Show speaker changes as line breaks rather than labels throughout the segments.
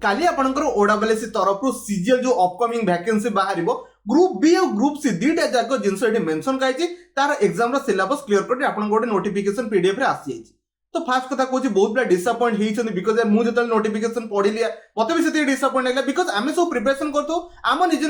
काली आपनकर ओडब्ल्यूएससी तरफ सीजीएल जो अपकमिंग वैकेंसी बाहर ग्रुप बी और ग्रुप सी दुईटा जाक जिनस मेंशन कराई तार एग्जाम रो सिलेबस क्लियर कर आपन गोटे नोटिफिकेशन पीडीएफ रे आसी जाई। तो फास्ट कथा कहूँ बहुत पिला डिसअपॉइंट होइछन बिकॉज मुझे जो नोटिफिकेशन पढ़ी मत भी से डिसअपॉइंट लगे बिकॉज आम सब प्रिपरेशन करतो आम निज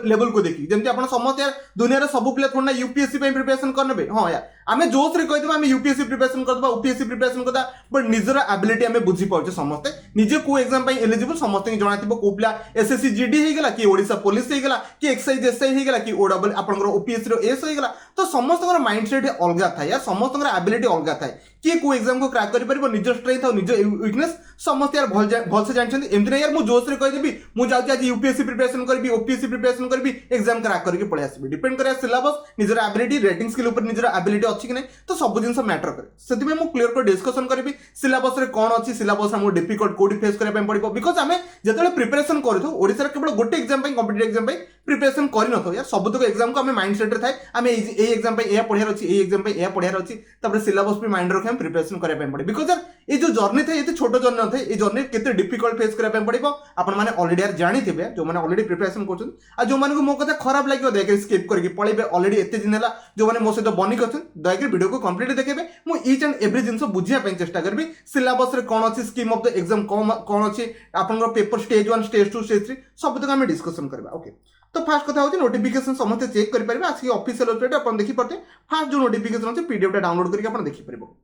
लेवल को देखी जमी आप समस्त यार दुनिया सब पिला थोड़ा यूपीएससी प्रिपरेशन करने हाँ यार आम जोश कहीदेव आम यूपीएससी प्रिपरेशन करदे यूपीएससी प्रिपरेशन करदा बट निजर एबिलिटी आम बुझी पाचे समस्ते निजे को एग्जाम एलिजिबल समस्त जाना को पिला एसएससी जीडी होगा कि ओडिशा पुलिस होगा कि एक्साइज एसआई होगा कि ओडब्ल्यू आपंकर ओपीएससी रो एस होगा तो समस्त माइंडसेट अलग थाए यार समस्त एबिलिटी अलग थाए किए को एग्जाम को क्रैक कर निज स्ट्रेंथ और निज वीकनेस समस्त यार भलसे जानते एमती ना यार मुझे जोश रे कहीदेवी मुझे आज यूपीएससी प्रिपरेशन करी ओपीएससी प्रिपरेशन करी एग्जाम क्रैक करके पळै आसबि डिपेंड करे सिलेबस निजर एबिलिटी रेटिंग स्किल ऊपर निजर एबिलिटी अच्छी कि नहीं तो सब जिन मैटर करे से मु क्लियर कर डिस्कशन करी सिलेबस रे कौन अच्छी सिलेबस हमको डिफिकल्ट कोडी फेस करबा पड़िबो बिकॉज आमे जेतले प्रिपरेशन करथो ओडिसा रे केवल गोटे एग्जाम पे कॉम्पिटिटिव एग्जाम पे प्रिपरेशन करि नथो यार सबतक एग्जाम को आमे माइंडसेट रे थाए आमे ए एग्जाम पे एया पढियार अछि ए एग्जाम पे एया पढियार अछि तबरे सिलेबस पे माइंड रखे हम प्रिपरेशन करबा पड़े बिकॉज यार ए जो जर्नी थाए एते छोटो जर्नी नथाए ए जर्नी केते डिफिकल्ट फेस करबा पड़िबो आपण माने ऑलरेडी यार जानि थिबे जो माने ऑलरेडी प्रिपरेशन करछन आ जो माने को मो कथा खराब लागियो देखे स्किप करके पळेबे ऑलरेडी एते दिन हला जो माने मो सहित बनी करछन दयके वीडियो को कंप्लीट देखेबे मु ईच एंड एवरी जिंस बुझिया पे चेष्टा करबी सिलेबस रे कोन अछि स्कीम ऑफ द एग्जाम कोन अछि आपनकर पेपर स्टेज 1 स्टेज 2 स्टेज 3 सब तक हम डिस्कशन करबा ओके। तो फास्ट कथा होची नोटिफिकेशन समस्त चेक करि परबे आसी ऑफिशियल वेबसाइट अपन देखि परते फास्ट जो नोटिफिकेशन अछि पीडीएफ टा डाउनलोड करके अपन देखि परबो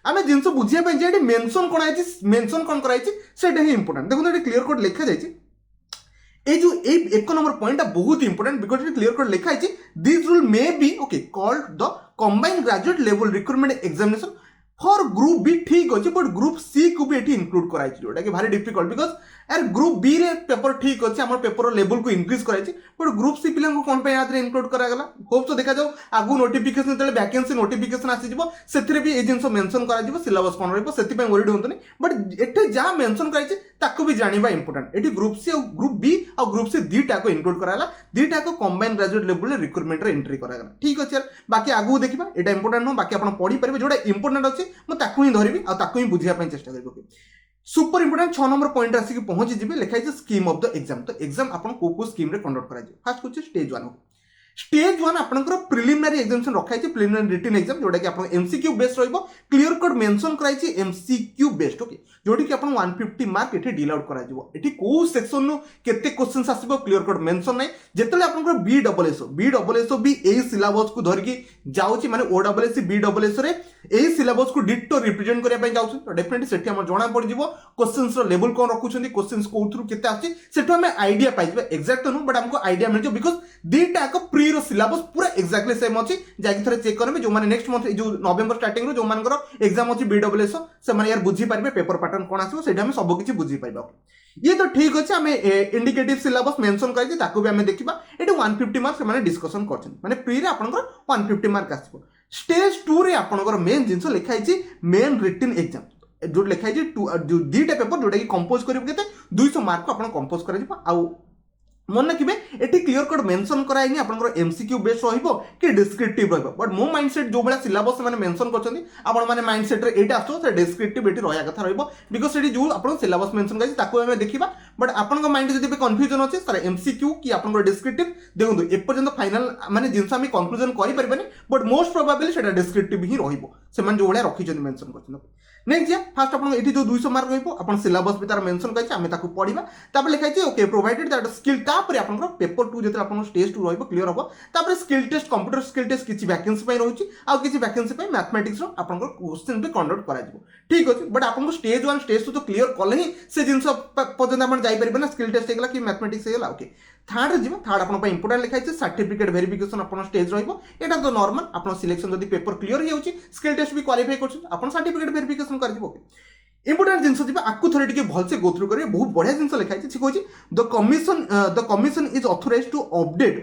आमे जिंस बुझिया पे जे मेंशन कोन आइछि मेंशन कोन कराइछि सेटा ही इंपोर्टेंट देखो एटी क्लियर कोड लिखा जाइछि ए जो एक नंबर पॉइंट बहुत important because it clear code लिखा है this rule may be okay called the combined graduate level recruitment examination for group B ठीक अच्छे बट ग्रुप सी को भी ये इंक्लूड कराई जोटा कि भारी डिफिकल्ट बिकॉज यार ग्रुप बी रे पेपर ठीक अच्छे आम पेपर लेवल को इंक्रीज कराई बट ग्रुप सी पिला कौन पे याद इंक्लूड करागला होप तो देखा जाओ आगु नोटिफिकेशन जो वैकेंसी नोटिफिकेशन आसीजिवो सेथिरे भी ए जिंस मेंशन करा जिवो सिलेबस कोन रहइबो सेति पे वरीड होंतनी बट एटे जा मेंशन कराई ताको भी जानिबा इंपोर्टेंट एटी ग्रुप सी और ग्रुप बी और ग्रुप सी दुईटा को इंक्लूड कराला दुईटा को कंबाइंड ग्रेजुएट लेवल रिक्रूटमेंट रे एंट्री करागला ठीक अछि यार बाकी आगु देखिबा एटा इंपोर्टेंट नो बाकी आपण पढी परबे जोटा इंपोर्टेंट अछि म ताको ही धरिबी आ ताको ही बुझिया पे चेष्टा करबो सुपर इंपोर्टेंट 6 नंबर पॉइंट आसी पहुंची जिबे लिखाई छै स्कीम ऑफ द एग्जाम तो एग्जाम आपण को स्कीम रे कंडक्ट करा जे फर्स्ट कुछ स्टेज 1 स्टेज 1 आपनकर प्रिलिमिनरी एग्जामिनेशन रखाई छै प्रिलिमिनरी रिटन एग्जाम जोटा कि आपण एमसीक्यू बेस्ड रहइबो क्लियर कट मेंशन कराई छै एमसीक्यू बेस्ड ओके जोटी कि आपण 150 मार्क एठी डील आउट करा जिवो एठी को सेक्शन नु केते क्वेश्चंस आसीबो क्लियर कट मेंशन नै जेतले आपनकर बीडब्ल्यूएसओ भी एई सिलेबस को धर के जाउची माने ओडब्ल्यूएससी बीडब्ल्यूएस रे एई सिलेबस को डिटो रिप्रेजेंट करिया पय जाउछ तो डेफिनेटली सेठी हम जणा पड़ जिवो क्वेश्चंस रो लेवल कोन रखुछंदी क्वेश्चंस को थ्रू केते आछि सेठो हम आईडिया पाइबे एक्जेक्ट नो बट हमको आईडिया मिल जो बिकॉज़ दीटा को प्री रो सिलेबस पूरा एक्जेक्टली सेम अछि जाकी थरे चेक करबे जो माने नेक्स्ट मंथ जो नवंबर स्टार्टिंग रो जो मानकर एग्जाम अछि बीडब्ल्यूएस से माने यार बुझी पारबे पेपर पैटर्न कोन आसीबो सेटा हम सब किछि बुझी पाइबा ये तो ठीक अछि हमें इंडिकेटिव सिलेबस मेंशन करछि ताको भी हमें देखिबा एटा 150 मार्क्स से माने डिस्कशन करछन माने प्री रे आपनकर 150 मार्क आसीबो स्टेज 2 रे आपनकर मेन जिंस लिखाइ छि मेन रिटन एग्जाम जो लिखाइ छि जो दीटा पेपर जोटा कि कंपोज करिबो केते 200 मार्क को आपन कंपोज कराजिबो आ मन रखिबे एटी क्लियर कट मेंशन कराइनी आपनकर एमसीक्यू बेस्ड रहइबो कि डिस्क्रिप्टिव रहइबो बट मो माइंडसेट जो बडा सिलेबस माने मेंशन करछन्ती आपन माने माइंडसेट रे एटा आस्तो से डिस्क्रिप्टिव एटी रहया कथा रहइबो बिकॉज़ एटी जो आपन सिलेबस मेंशन करछि ताको हमें देखिबा बट आपन माइंड जदी पे कंफ्यूजन अछि सर एमसीक्यू कि आपन डिस्क्रिप्टिव देखंतु ए पर्यंत फाइनल माने जिंस हम कंक्लूजन करि परबेनी बट मोस्ट प्रोबेबली सेटा डिस्क्रिप्टिव ही रहइबो से माने जो बडा रखि जदी मेंशन करछन नेक्स्ट या फर्स्ट अपन एठी जो 200 मार्क रहइबो अपन सिलेबस भी तार मेंशन करछि हमें ताको पढिबा तापर लिखाइ छै ओके प्रोवाइडेड दैट स्किल तापर अपन पेपर 2 जेते अपन स्टेज 2 रहइबो क्लियर हबो तापर skill test computer skill test किछि वैकेंसी पय रहउछि आ किछि वैकेंसी पय मैथमेटिक्स रो अपन क्वेश्चन भी कंडक्ट करा जिवो ठीक अछि बट अपन स्टेज 1 स्टेज 2 तो क्लियर करले ही से जिंस पर्यंत अपन जाई परबे ना स्किल टेस्ट हेगला कि मैथमेटिक्स हेगला ओके थर्ड जिवो थर्ड अपन इंपोर्टेंट लिखाइ छै सर्टिफिकेट वेरिफिकेशन अपन स्टेज रहइबो एटा तो नॉर्मल अपन सिलेक्शन जदी पेपर क्लियर हे होछि स्किल टेस्ट भी क्वालिफाई करछ अपन सर्टिफिकेट वेरिफिकेशन कर जिवो इंपोर्टेंट जिनस जी आपको थोड़े टिके भलसे गो थ्रू करिए बहुत बढ़िया जिनस लिखाई छै the commission is authorised to update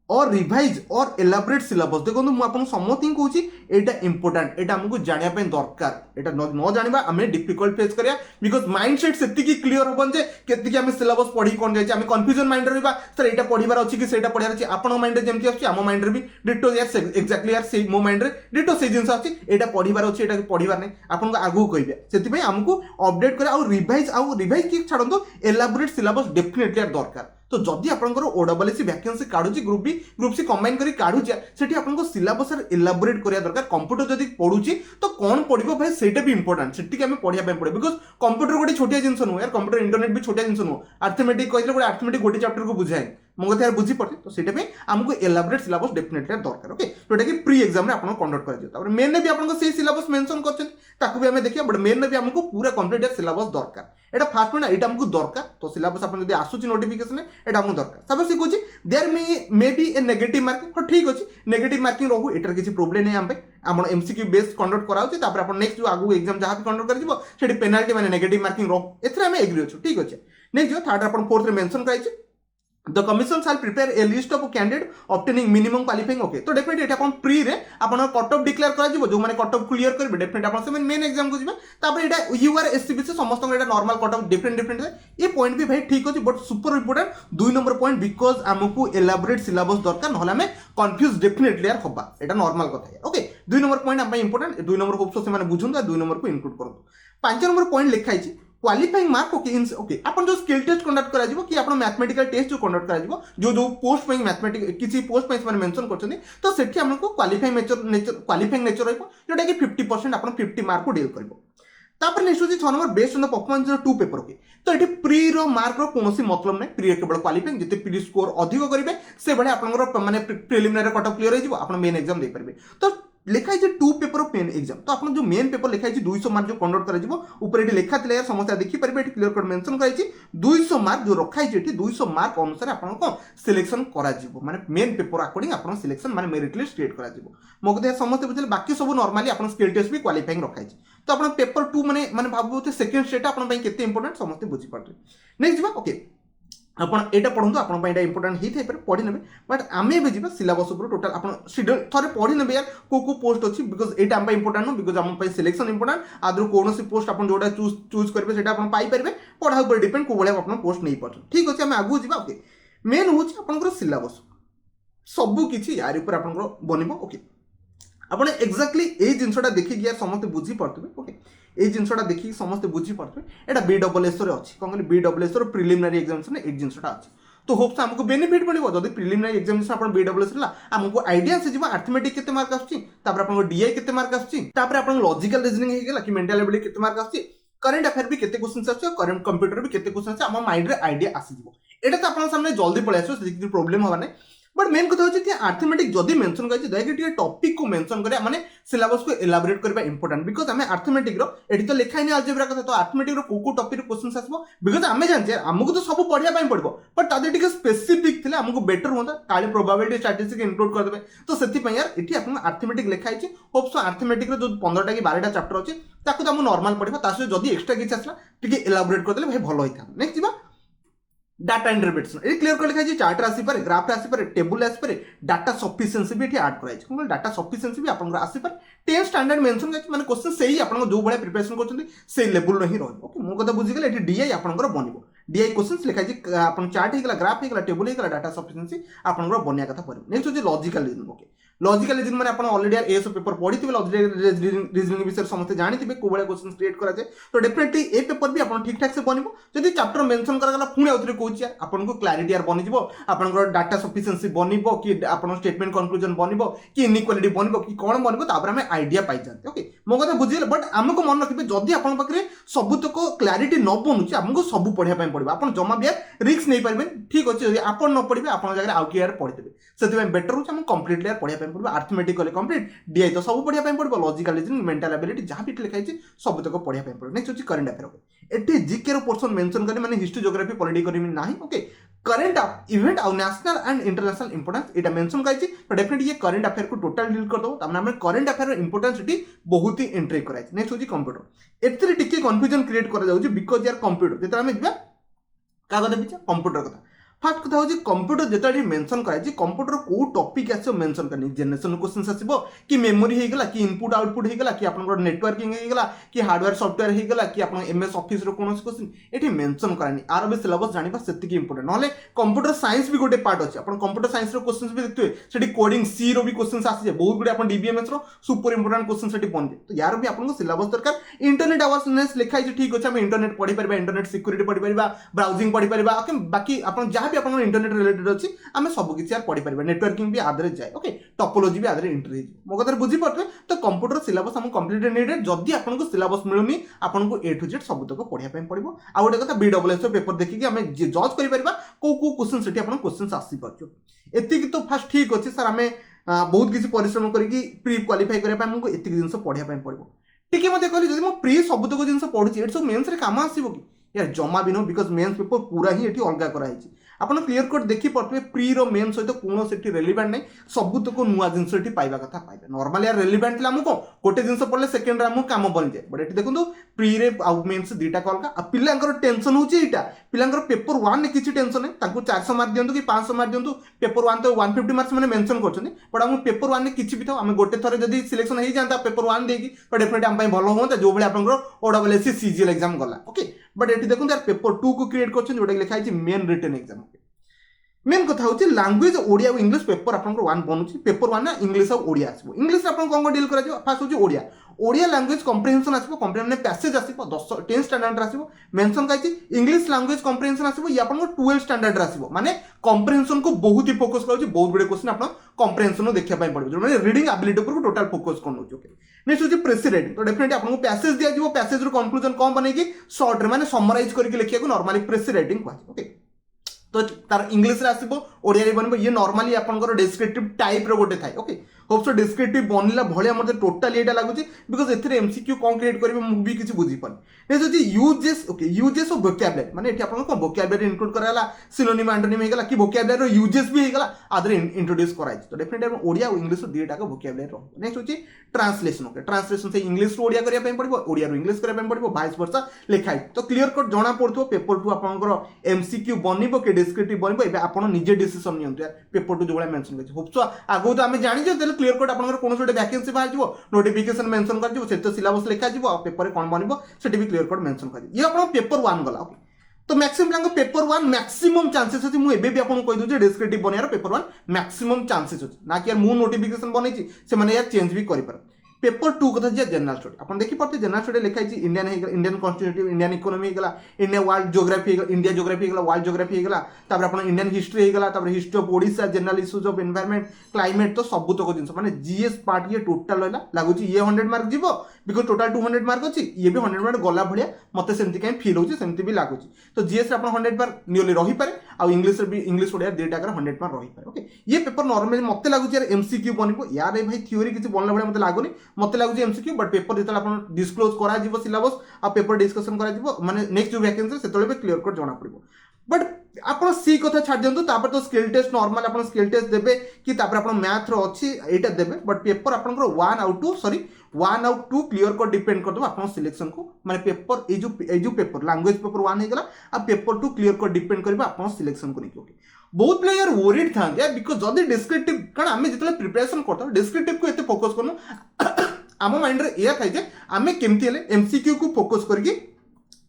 और रिवाइज और एलाबोरेट सिलेबस देखो मुझे आपको समस्त कहूँ एटा इंपोर्टाट एटा हमको जानापी दरकार एटा न जाना आम डिफिकल्ट फेस करिया बिकज माइंडसेट से क्लीयर हम जे केतिकी आम सिलेबस पढ़ी कौन जाए आम कन्फ्यूजन माइंड रहा सर यहाँ पढ़ार अच्छी कि सहीटा पढ़ार अच्छी आप माइंड जमी आम माइंड भी डिटो यार एक्जाक्टली यार से मो माइंड डिटो से जिन अच्छी यहाँ पढ़ार अच्छी यहाँ पढ़ार नहीं आपको आगू कहे से आमको अपडेट कर रिवाइज की छाड़ू एलाबोरेट सिलेबस डेफिनेटली दरकार तो जदि आपंकर ओडब्ल्यूसी वैकेंसी काढुची ग्रुप सी कंबाइन करी काढुची सेठी आपनको सिलेबस एलाबोरेट करिया दरकार कंप्यूटर जदि पढुची तो कौन पढ़िबो भाई सेटा भी इंपोर्टेंट सेठी आमे पढ़िया पे पड़े बिकॉज कंप्यूटर गोटे छोटिया जिंस नु यार कंप्यूटर इंटरनेट भी छोटिया जिंस नु अर्थमेटिक कहले गोटे अर्थमेटिक गोटे चैप्टर को बुझाए मो कथा बुझी पड़े तो सेटा पे हमको एलाबोरेट सिलेबस डेफिनेटली दरकार ओके जोटा कि प्री एग्जाम रे आपन कंडक्ट करा जियो तापर मेन ने भी आपन से सिलेबस मेंशन करछन ताकू भी हमें देखिया बट मेन ने भी हमको पूरा कंप्लीट सिलेबस दरकार एटा फास्ट पॉइंट एटा हमको दरकार तो सिलेबस आपन जदी आसुची नोटिफिकेशन एटा हमको दरकार तापर से कहूची there may be a negative marking हो ठीक अछि नेगेटिव मार्किंग रहू एटर किसी प्रॉब्लम नहीं हम पे आपण एमसीक्यू बेस्ड कंडक्ट कराउची तापर आपण नेक्स्ट जो आगु एग्जाम जहां भी कंडक्ट करजिवो सेठी पेनाल्टी माने नेगेटिव मार्किंग रह एथरे हम एग्री अछि ठीक अछि नेक्स्ट जो थर्ड आपण फोर्थ रे mention कराइछि The commission shall prepare a list of candidate obtaining minimum qualifying okay तो डेफिनेटली एटा अपन प्री रे अपन कट ऑफ डिक्लेयर करा जिवो जो माने कट ऑफ क्लियर करबे डेफिनेटली अपन से मेन एग्जाम को जिबे तापर एटा यूआर एससीबी से समस्त एटा नॉर्मल कट ऑफ डिफरेंट ये पॉइंट भी भाई ठीक अछि but super important 2 number point because हमको एलाबोरेट सिलेबस दरकार नहला में कंफ्यूज डेफिनेटली यार होबा एटा नॉर्मल कथा यार ओके 2 नंबर पॉइंट हम इंपोर्टेंट 2 नंबर होप्स से माने बुझुन 2 नंबर को इंक्लूड करतो 5 नंबर पॉइंट लिखाई छी क्वालिफाइंग मार्क ओके ओके अपन जो स्किल टेस्ट कंडक्ट करा जिवो कि अपन मैथमेटिकल टेस्ट जो कंडक्ट करा जिवो जो पोस्ट पे मैथमेटिक किसी पोस्ट पे माने मेंशन करछनी तो सेठी हमको क्वालिफाइंग नेचर रहइबो जोटा कि 50% अपन 50 मार्क को डील करबो तापर नेक्स्ट होची 6 number based on the performance of 2 paper okay तो एठी प्री रो मार्क रो कोनोसी मतलब नै प्री केवल क्वालिफाइंग जते प्री स्कोर अधिक करिवे से बळे आपनकर माने प्रिलिमिनरी कट ऑफ क्लियर हो जिवो अपन मेन एग्जाम दे परबे तो लिखाई 2 पेपर ऑफ मेन एग्जाम तो आपन जो मेन पेपर लिखाई 200 मार्क जो कंडक्ट करा जिवो ऊपर एठी लिखा थिले यार समस्त देखि परबे एठी क्लियर कट मेंशन कराई 200 मार्क जो रखाई एठी 200 मार्क अनुसार आपन को सिलेक्शन करा जिवो माने मेन पेपर अकॉर्डिंग आपन सिलेक्शन माने मेरिट लिस्ट क्रिएट करा जिवो मगदे समस्त बुझले बाकी सब नॉर्मली आपन स्किल टेस्ट भी क्वालिफाइंग रखाई तो आपन पेपर 2 माने भाबुते सेकंड स्टेट आपन पई केते इंपोर्टेंट समस्त बुझी पाटे नेक्स्ट जिबा ओके आपण एटा पढंतु आपण पई एटा इंपोर्टेंट हित हेपर पढि नेबे बट आमे बे जिबा सिलेबस ऊपर टोटल आपण शेड्यूल थरे पढि नेबे यार को पोस्ट अछि बिकॉज़ एटा हम पई इंपोर्टेंट नो बिकॉज़ हम पई सिलेक्शन इंपोर्टेंट आदर कोनोसी पोस्ट आपण जोडा चूज करबे सेटा आपण पाई परबे पढा ऊपर डिपेंड को बळे आपण पोस्ट नै पाछ ठीक अछि हम आगु जिबा ओके मेन होछि आपनकर सिलेबस सब किछि यार ऊपर आपनकर बनिबो ओके आपण एक्जाक्टली ए जिंसटा देखि यार समस्त बुझी पड़तबे ओके ए जिंसटा देखि समस्त बुझी पड़तबे एटा बीडब्ल्यूएस रे अछि कोन कहले बीडब्ल्यूएस रो प्रिलिमिनरी एग्जामिनेशन ए जिंसटा अछि तो होप्स हमको बेनिफिट मिलिबो जदी प्रिलिमिनरी एग्जामिनेशन आपण बीडब्ल्यूएस ला हमको आईडिया से जिबा अर्थमेटिक केते मार्क आछि तापर आपण डीआई केते मार्क आछि तापर आपण लॉजिकल रीजनिंग हे गेला कि मेंटल एबिलिटी केते मार्क आछि करंट अफेयर भी केते क्वेश्चन आछि करंट कंप्यूटर भी केते क्वेश्चन आछि हम माइंड रे आईडिया आसी जिवो एटा तो आपण सामने जल्दी पळे आछो से प्रॉब्लम होबा नै बट मेन कथा होची कि अर्थमेटिक जदी मेंशन करछि दयके टिके टॉपिक को मेंशन करे माने सिलेबस को एलाबोरेट करबा इंपोर्टेंट बिकॉज़ हमें अर्थमेटिक रो एठी तो लिखाइ नै अलजेब्रा कथा तो अर्थमेटिक रो को टॉपिक रो क्वेश्चंस आसबो बिकॉज़ हमें जानछे हमको तो सब पढिया पई पड़बो बट तादे टिके स्पेसिफिक थिले हमको बेटर होता काले प्रोबेबिलिटी स्टैटिस्टिक्स इंक्लूड कर देबे तो सेति पई यार एठी आपन अर्थमेटिक लिखाइ छै होप्स अर्थमेटिक रो जो 15 टा कि 12 टा चैप्टर अछि ताको त हम नॉर्मल पढिबा तासे जदी एक्स्ट्रा किछ आसला टिके एलाबोरेट कर देले भाई भलो होइता नेक्स्ट जिबा डाटा इंटरप्रिटेशन ये क्लियर कर लिखा है चार्ट आसी पारे ग्राफ आसी पारे टेबल आसी पारे डाटा सफिशिएंसी भी एठी ऐड कराइ छै डाटा सफिशिएंसी भी आपन आसी पारे 10 स्टैंडर्ड मेंशन छै माने क्वेश्चन सेही आपन जो बळे प्रिपरेशन करछन से लेवल नहीं रहबो ओके मो कथा बुझी गेल एठी डीआई आपन बनिबो डीआई क्वेश्चंस लिखा छै आपन चार्ट हे गेला ग्राफ हे गेला टेबल हे गेला डाटा सफिशिएंसी आपन बनिया कथा परिबो नेक्स्ट होची logical reasoning okay logical reasoning माने आपन ऑलरेडी यार एसो पेपर पढिथिबे लॉजिकल रीजनिंग विषय समस्त जानिथिबे को बळे क्वेश्चन क्रिएट करा छै तो डेफिनेटली ए पेपर भी आपन ठीक ठाक से बनिबो जदी चैप्टर मेंशन करा गला पुणी आउतरे कहूची यार आपन को क्लैरिटी यार बनि जिवो आपन डाटा सफिशिएंसी बनिबो कि आपन स्टेटमेंट कंक्लूजन बनिबो कि इनइक्वालिटी बनिबो कि कोन बनिबो तापर हमें आईडिया पाइ जानते ओके मो कथा बुझिले बट हमको मन रखिबे जदी आपन पकरे सबुतक क्लैरिटी न बनुची हमको सब पढिया पय पड़बो आपन जमा भी रिस्क नै परबे ठीक अछि जदी आपन न पढिबे आपन जगह आउ क्लियर पढि देबे सेति बेटर होछ हम कंप्लीटली यार पढिया पय पड़बो अर्थमेटिक कंप्लीट डीआई तो सब पढिया पय पड़बो लॉजिकल रीजनिंग मेंटल एबिलिटी जहां भी लिखाइ छै सब तक पढिया पय पड़बो नेक्स्ट होची करंट अफेयर एठी जीके रो पोर्शन मेंशन करले माने हिस्ट्री ज्योग्राफी पॉलिटिकल नाही ओके करंट इवेंट और national and international importance Etah mention काई छी तो डेफिनेटली ये करंट अफेयर को टोटल डील कर दो तमने हमने करंट अफेयर इंपोर्टेंस एटी बहुत ही एंट्री कराई छी नेक्स्ट होची कंप्यूटर एथरे टिके कंफ्यूजन क्रिएट करा जाउची बिकॉज़ यार कंप्यूटर जेता हमें दिबा का कथा बिचा कंप्यूटर कथा फास्ट कथा हूँ कंप्यूटर जिते मेंशन कराई कंप्यूटर को टॉपिक आसो मेंशन करनी जनरेशन क्वेश्चन आसो कि मेमोरी होगा कि इनपुट आउटपुट होगा कि आप नेटवर्किंग होगा कि हार्डवेयर सॉफ्टवेयर होगा कि आप एमएस ऑफिस कौन क्वेश्चन ये मेंशन करानी आर भी सिलेबस जाना से इंपोर्टेंट ना कंप्यूटर साइंस भी गोटे पार्ट अच्छे आप कंप्यूटर साइंस क्वेश्चन भी देखते हैं कोडिंग सी रो भी क्वेश्चन आसी बहुत गुड़े आप डीबीएमएस सुपर इंपोर्टेंट क्वेश्चन से बन जाए तो यार भी आपको सिलेबस दरकार इंटरनेट अवेयरनेस लिखाई ठीक अच्छे आम इंटरनेट पढ़ी पार इंटरनेट सिक्यूरीटी पढ़ी पार ब्राउजिंग पढ़ी पार बाकी आप जहाँ भी आप इंटरनेट रिलेटेड अच्छी आम सब किसी यार पढ़ी पार नेटवर्किंग भी आधे जाए ओके टोपोलॉजी भी आधे एंट्री मो कथा बुझीपारे तो कंप्यूटर सिलेबस आम कम्प्लीट नीडेड जदि आपको सिलेबस मिलूनी आपको ए टू जेड सबुतक पढ़ाई पड़ो आ गोटे कथा बीडब्ल्यूएस पेपर देखिए आम जज कर कौ क्वेश्चन से क्वेश्चन आसीपार एति तो फास्ट ठीक अच्छे सर आम बहुत किसी परिश्रम करके प्री क्वालिफाई करने एति जिन पढ़ाई पड़ो टिके मत कहली जब प्री सबुतक जिन पढ़ुची ये सब मेन्स कम आसो कि यार जमा भी नुह बिकज मेन्स पेपर पूरा ही ये अलग कराई आप क्लीयर कट देखिपे प्री रो मेन सहित कौन से रेलिवेंट नहीं सबुतक नुआ जिन पाइबा कथा पाइबा नॉर्मली यार रेलिवेंट आमको गोटे जिन पढ़ले सेकेंड आमको कम बन जाए बट ये देखो प्री रे आउ मेन्स दुटा अलग पिलांकर टेंशन होता पिलांकर पेपर वन में किसी टेंशन नहीं 400 मार्क दिंतु कि 500 मार्क दिंतु पेपर वन तो 150 मार्क्स मैंने मेंशन कर बट आम पेपर वन में किसी भी था आम गोटे थर जब सिलेक्शन हो जाता पेपर वन देकी तो डेफिनेटली आम भल हाँ जो भाई आप ओडब्ल्यूएससी सीजीएल एग्जाम गला ओके बट ये देखो यार पेपर 2 को क्रिएट कर जोटा लिखाई मेन रिटन एग्जाम मेन कथा हूँ लैंग्वेज ओडिया और इंग्लिश पेपर आप वन बनूँ पेपर वन ना इंग्लिश और ओडिया आसो इंग्लिश आप कौन डील कर फास्ट हूँ ओडिया ओडिया लैंग्वेज कम्प्रिहेंशन आसो कम्प्रिहेंशन पैसेज आसो 10 स्टैंडर्ड आसो मेंशन कहीं इंग्लिश लैंग्वेज कम्प्रिहेंशन आसो ये आप 12 स्टैंडर्ड आसो माने कम्प्रिहेंशन को बहुत ही फोकस कर बहुत गुड़े क्वेश्चन आप कम्प्रिहेंशन देखा पड़ो जो रीडिंग एबिलिटी पर टोटाल फोकस कर नेक्स्ट हूँ प्रेसिडेंट तो डेफिनेटली आपको पैसेज दिया पैसेज रू कन्क्लूजन कौन बनेगी शॉर्ट माने समराइज करके लिखा नॉर्मली प्रेसिडेंटिंग कहुए ओके तो तार इंग्लिश आसो ओडिया बन ये नॉर्मली आपंकर डिस्क्रिप्टिव टाइप रो गोटे थाए ओके होप सो डिस्क्रिप्टिव बनला भाया मत टोटाल ये लगुच बिकज ए एमसीक्यू कौन क्रिएट करेंगे मुझे किसी बुझीपार नेक्स्ट हूँ यूजेस ओके यूजेस और वोकैबुलरी माने ये आप वोकैबुलरी इंक्लूड कराला सिनोनिम एंटोनिम होगा कि वोकैबुलरी यूजेस भी होगा आदर इंट्रोड्यूस कराई तो डेफिनेटली ओडिया और इंग्लिश दुईटाक वोकैबुलरी रहा नेक्स्ट हूँ ट्रांसलेशन ओके ट्रांसलेशन से इंग्लिश रू ओडिया करने पड़ो ओडिया इंग्लिश करने पड़ो वाइस वर्सा लिखाई तो क्लीयर कट जना पड़ो पेपर टू आप एमसीक्यू बनब कि डिस्क्रिप्टिव बनब आप निजे डिसीजन नियंतु पेपर टू जो भाई मेंशन कर होप सो आगो तो आम जानी क्लीयर कट आप कौन गोटे वैकेंसी बाहर नोटिफिकेशन मेंशन कर सिलेबस लिखा पेपर कौन बन से भी क्लीयर कट मेंशन कर ये आप पेपर वन गला तो maximum paper one maximum chances अच्छे मुझे भी आपको कहीदे डिस्क्रिप्टिव बनवार पेपर वन मैक्सिमम चांसेस अच्छे ना कि यार मुझे नोटिफिकेशन बनई से यार चेंज भी कर पेपर 2 कथा जी जनरल स्टडी आप देखिए जनरल स्टडी लिखाई इंडियन कॉन्स्टिट्यूटिव इंडियन इकोनॉमी होगा India world geography India geography होगा वर्ल्ड ज्योग्राफी होगा तापर आप इंडियन हिस्ट्री होगा history of Odisha general issues of environment climate तो सबुतक जिन माने जीएस पार्ट ये टोटाल रहा लगुच ये 100 मार्क जीव बिकज टोटाल 200 मार्क अच्छी ये भी 100 मार्क गला भाया मत सेमती कहीं फिल होती भी लगुच तो जीएस आप 100 मार्क नियरली रही पारे आउ इंग्लिश भी इंग्लिश ओडिया दुईटाक 100 मार्क रही पारे ओके ये पेपर नॉर्मली मत लगुच यार एमसीक्यू बनब यार भाई थ्योरी किसी बनला भाया मत लगुनि मत लगुच एमसीक्यू बट पेपर जो आप डिस्क्लोज कर सिलेबस आ पेपर डिस्कसन कर माने नेक्स्ट जो वैकेंसी से भी क्लीयर कट जना पड़ो बट आप सी कथा छाड़ दिंतु तो स्किल टेस्ट नॉर्मल आप स्किल टेस्ट देवे कि मैथ रो अच्छी यहाँ देवे बट पेपर आप 1 आउट 2 क्लीयर कट डिपेंड करदे आप सिलेक्शन को माने पेपर ये पेपर लैंग्वेज पेपर 1 होगा आ पेपर 2 क्लीयर कट डिपेंड कर आप सिलेक्शन को लेकिन बहुत प्ले यार वरीड था बिकज जदि डिस्क्रिप्टिव कारण आम जो प्रिपरेशन करता डिस्क्रिप्टिव को ये फोकस करना आम माइंड रे या थाए आम केमती एमसीक्यू को फोकस करके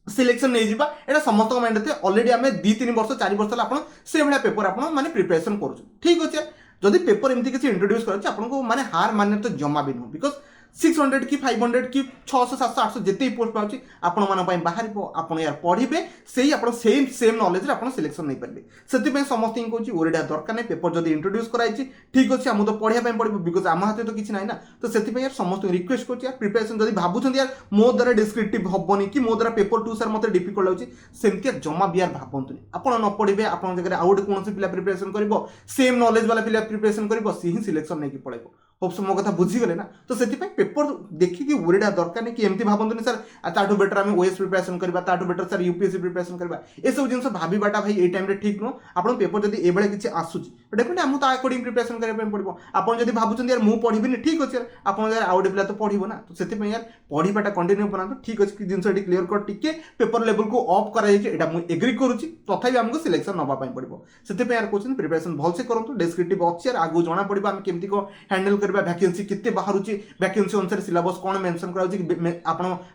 सिलेक्शन नहीं जावा एटा समस्त माइंड थे ऑलरेडी आम 2-3 वर्ष 4 वर्ष आप से भाया पेपर आप प्रिपरेशन कर ठीक अच्छे जदि पेपर एमती किसी इंट्रोड्यूस कर माने हार माने तो जमा भी नुह बिकज 600 कि 500 कि 600 700 800 जिते पोस्ट पाँच आपण बाहर आप यार पढ़े से ही सेम नॉलेज आप सिलेक्शन नहीं पारे से समस्त कहूँ ओरिया दरकार नहीं पेपर जब इंट्रोड्यूस कराई ठीक अच्छे आम तो पढ़ाई पड़ो बिकज आम हाथ तो किसी ना ना तो से यार समस्त रिक्वेस्ट कर प्रिपरेशन जब भावुं यार मो द्वारा डिस्क्रिप्टिव हेनी कि मो द्वारा पेपर 2 सर मतलब डिफिकल्ट लगे सेमती जमा भी यार भावतुनि आप न पढ़े आप जगह आउ गोटे कौन पिला प्रिपरेशन कर सेम नॉलेज वाला पिला प्रिपरेशन कर सी ही सिलेक्शन नहीं पड़े होप्स मो कथा बुझीगले ना तो से पेपर देखिए ओरिडा दरकार नहीं कि एमती भावतुनि सर ताठू बेटर आम ओएस प्रिपरेशन करवा ताठू बेटर सर यूपीएससी प्रिपरेशन करवा ये सब जिन भावाटा भाई ये टाइम ठीक नुह आप पेपर जब ये किसी आसूची डेफिनेटली आमको अकॉर्डिंग प्रिपरेशन करने पड़ो आप जब भावुं यार मुझे पढ़ी ठीक अच्छे यार आप यार आउ गोटे पिला तो पढ़ो ना तो से यार पढ़ाटा कंटिन्यू बनाते ठीक अच्छे जिन क्लीयर कट टी पेपर लेवल को अफ कर मुझे एग्री करुच्ची तथापि आमको सिलेक्शन नापी पड़ो से यार कहते प्रिपरेशन भलसे करूँ डेस्क्रिप्टिव अच्छी यार आगू जना पड़ो आम केमती हैंडल करवा वैकेंसी केते बाहर वैकेंसी अनुसार सिलेबस कौन मेंशन कर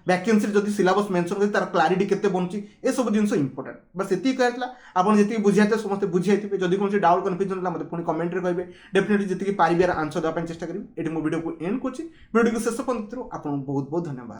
वैकेंसी जब सिलेबस मेंशन कर तार क्लारिटी केते बनची ए सब जिन इंपोर्टेंट बस ये कहला आपन जी बुझे समस्त बुझे जब कौन डाउट कन्फ्यूजन है मतलब पुणी कमेंट रे कहे डेफिनेटली जी पारिबार आंसर देवाई चेष्टा करी ये वीडियो को एंड कर वीडियो को शेष पंक्ति आपको बहुत बहुत धन्यवाद।